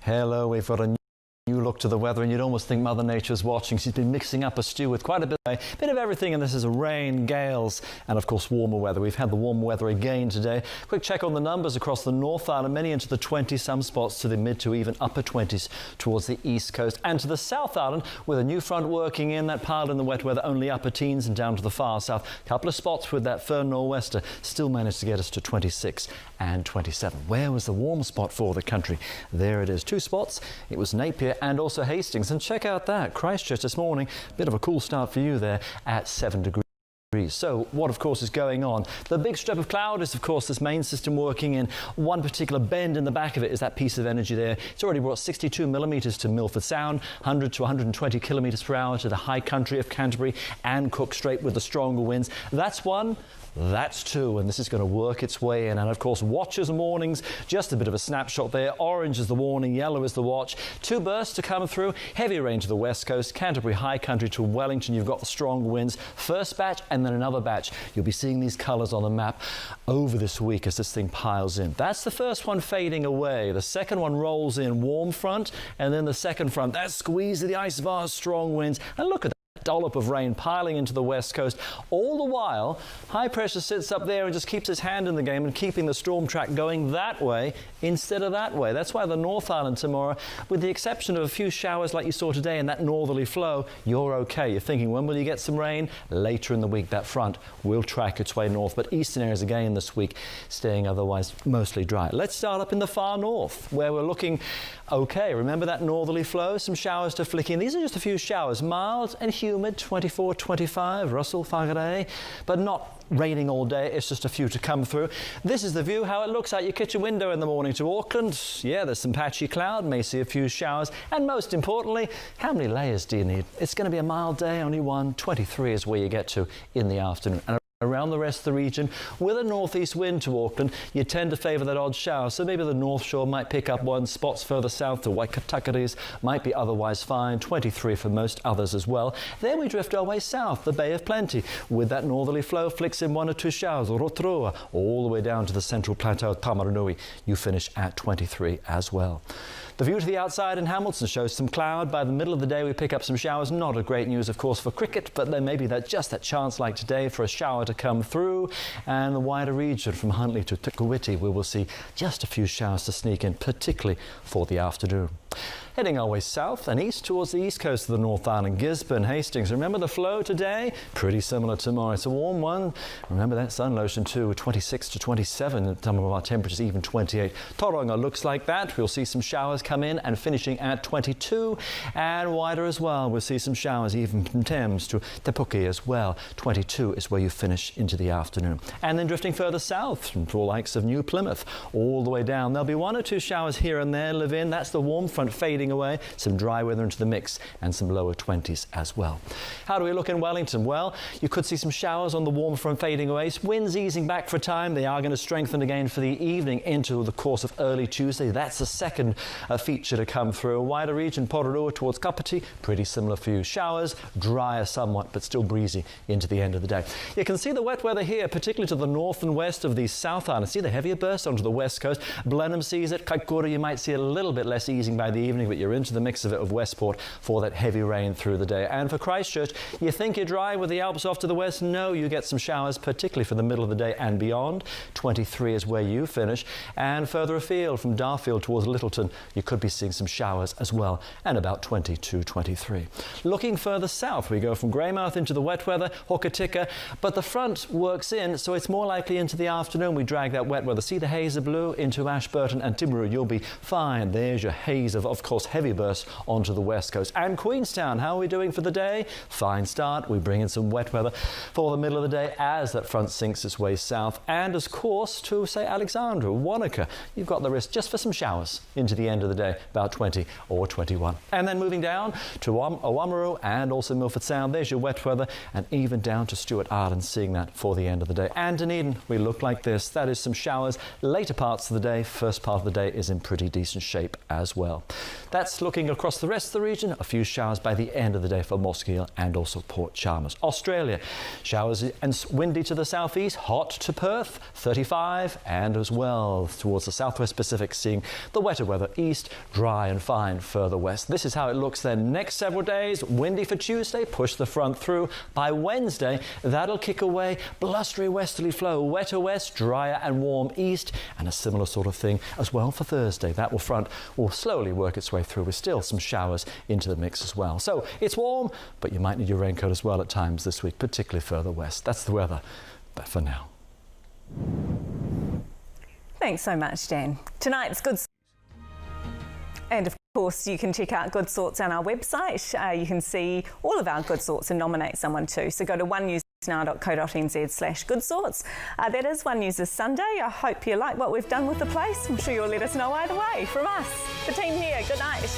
Hello, we've got a new look to the weather, and you'd almost think Mother Nature's watching. She's been mixing up a stew with quite a bit of everything, and this is rain, gales, and of course warmer weather. We've had the warmer weather again today. Quick check on the numbers across the North Island, many into the 20s, some spots to the mid to even upper 20s towards the east coast, and to the South Island with a new front working in. That piled in the wet weather, only upper teens, and down to the far south. A couple of spots with that fern nor'wester still managed to get us to 26 and 27. Where was the warm spot for the country? There it is, two spots. It was Napier and also Hastings, and check out that Christchurch this morning, bit of a cool start for you there at 7 degrees. So what of course is going on? The big strip of cloud is of course this main system working in. One particular bend in the back of it is that piece of energy there. It's already brought 62 millimetres to Milford Sound, 100 to 120 kilometres per hour to the high country of Canterbury and Cook Strait with the stronger winds. That's one. That's two, and this is going to work its way in. And of course, watches and warnings, just a bit of a snapshot there. Orange is the warning, yellow is the watch. Two bursts to come through. Heavy rain to the west coast, Canterbury high country to Wellington. You've got the strong winds. First batch and then another batch. You'll be seeing these colours on the map over this week as this thing piles in. That's the first one fading away. The second one rolls in, warm front, and then the second front. That squeeze of the ice bars, strong winds. And look at that dollop of rain piling into the west coast. All the while, high pressure sits up there and just keeps his hand in the game and keeping the storm track going that way instead of that way. That's why the North Island tomorrow, with the exception of a few showers like you saw today in that northerly flow, you're okay. You're thinking, when will you get some rain? Later in the week, that front will track its way north, but eastern areas again this week staying otherwise mostly dry. Let's start up in the far north where we're looking okay. Remember that northerly flow? Some showers to flick in. These are just a few showers, mild and humid, 24, 25, Russell, Whangarei, but not raining all day. It's just a few to come through. This is the view, how it looks out your kitchen window in the morning to Auckland. Yeah, there's some patchy cloud, may see a few showers, and most importantly, how many layers do you need? It's going to be a mild day, only one. 23 is where you get to in the afternoon. And around the rest of the region, with a northeast wind to Auckland, you tend to favour that odd shower. So maybe the North Shore might pick up one. Spots further south to Waikatakaris might be otherwise fine. 23 for most others as well. Then we drift our way south, the Bay of Plenty. With that northerly flow, flicks in one or two showers. Rotorua, all the way down to the central plateau, Tamaranui. You finish at 23 as well. The view to the outside in Hamilton shows some cloud. By the middle of the day, we pick up some showers. Not a great news, of course, for cricket, but then maybe just that chance like today for a shower to come through. And the wider region from Huntly to Tukawiti, we will see just a few showers to sneak in, particularly for the afternoon. Heading our way south and east towards the east coast of the North Island, Gisborne, Hastings. Remember the flow today? Pretty similar tomorrow. It's a warm one. Remember that sun lotion too, 26 to 27. Some of our temperatures even 28. Tauranga looks like that. We'll see some showers come in and finishing at 22. And wider as well, we'll see some showers even from Thames to Te Puke as well. 22 is where you finish into the afternoon. And then drifting further south from the likes of New Plymouth all the way down. There'll be one or two showers here and there live in. That's the warm front fading away, some dry weather into the mix and some lower 20s as well. How do we look in Wellington? Well, you could see some showers on the warm front fading away. Winds easing back for a time. They are going to strengthen again for the evening into the course of early Tuesday. That's the second feature to come through. A wider region, Pororua towards Kapiti, pretty similar for you. Showers, drier somewhat, but still breezy into the end of the day. You can see the wet weather here, particularly to the north and west of the South Island. See the heavier bursts onto the west coast. Blenheim sees it. Kaikoura, you might see a little bit less easing by the evening, but you're into the mix of it of Westport for that heavy rain through the day. And for Christchurch, you think you're dry with the Alps off to the west? No, you get some showers, particularly for the middle of the day and beyond. 23 is where you finish. And further afield from Darfield towards Littleton, you could be seeing some showers as well, and about 22, 23. Looking further south, we go from Greymouth into the wet weather, Hokitika, but the front works in, so it's more likely into the afternoon we drag that wet weather. See the haze of blue into Ashburton and Timaru, you'll be fine. There's your haze of course, heavy bursts onto the west coast. And Queenstown, how are we doing for the day? Fine start. We bring in some wet weather for the middle of the day as that front sinks its way south. And of course, to say Alexandra, Wanaka, you've got the risk just for some showers into the end of the day, about 20 or 21. And then moving down to Oamaru and also Milford Sound, there's your wet weather, and even down to Stewart Island, seeing that for the end of the day. And Dunedin, we look like this. That is some showers later parts of the day. First part of the day is in pretty decent shape as well. That's looking across the rest of the region. A few showers by the end of the day for Mosgiel and also Port Chalmers. Australia, showers and windy to the southeast, hot to Perth, 35, and as well towards the southwest Pacific, seeing the wetter weather east, dry and fine further west. This is how it looks then. Next several days, windy for Tuesday, push the front through. By Wednesday, that'll kick away, blustery westerly flow, wetter west, drier and warm east, and a similar sort of thing as well for Thursday. That front will slowly work its way through with still some showers into the mix as well. So it's warm, but you might need your raincoat as well at times this week, particularly further west. That's the weather, but for now. Thanks so much, Dan. Tonight's Good. And of course, you can check out Good Sorts on our website. You can see all of our Good Sorts and nominate someone too. So go to onenewsnow.co.nz/goodsorts. That is One News this Sunday. I hope you like what we've done with the place. I'm sure you'll let us know either way. From us, the team here, good night.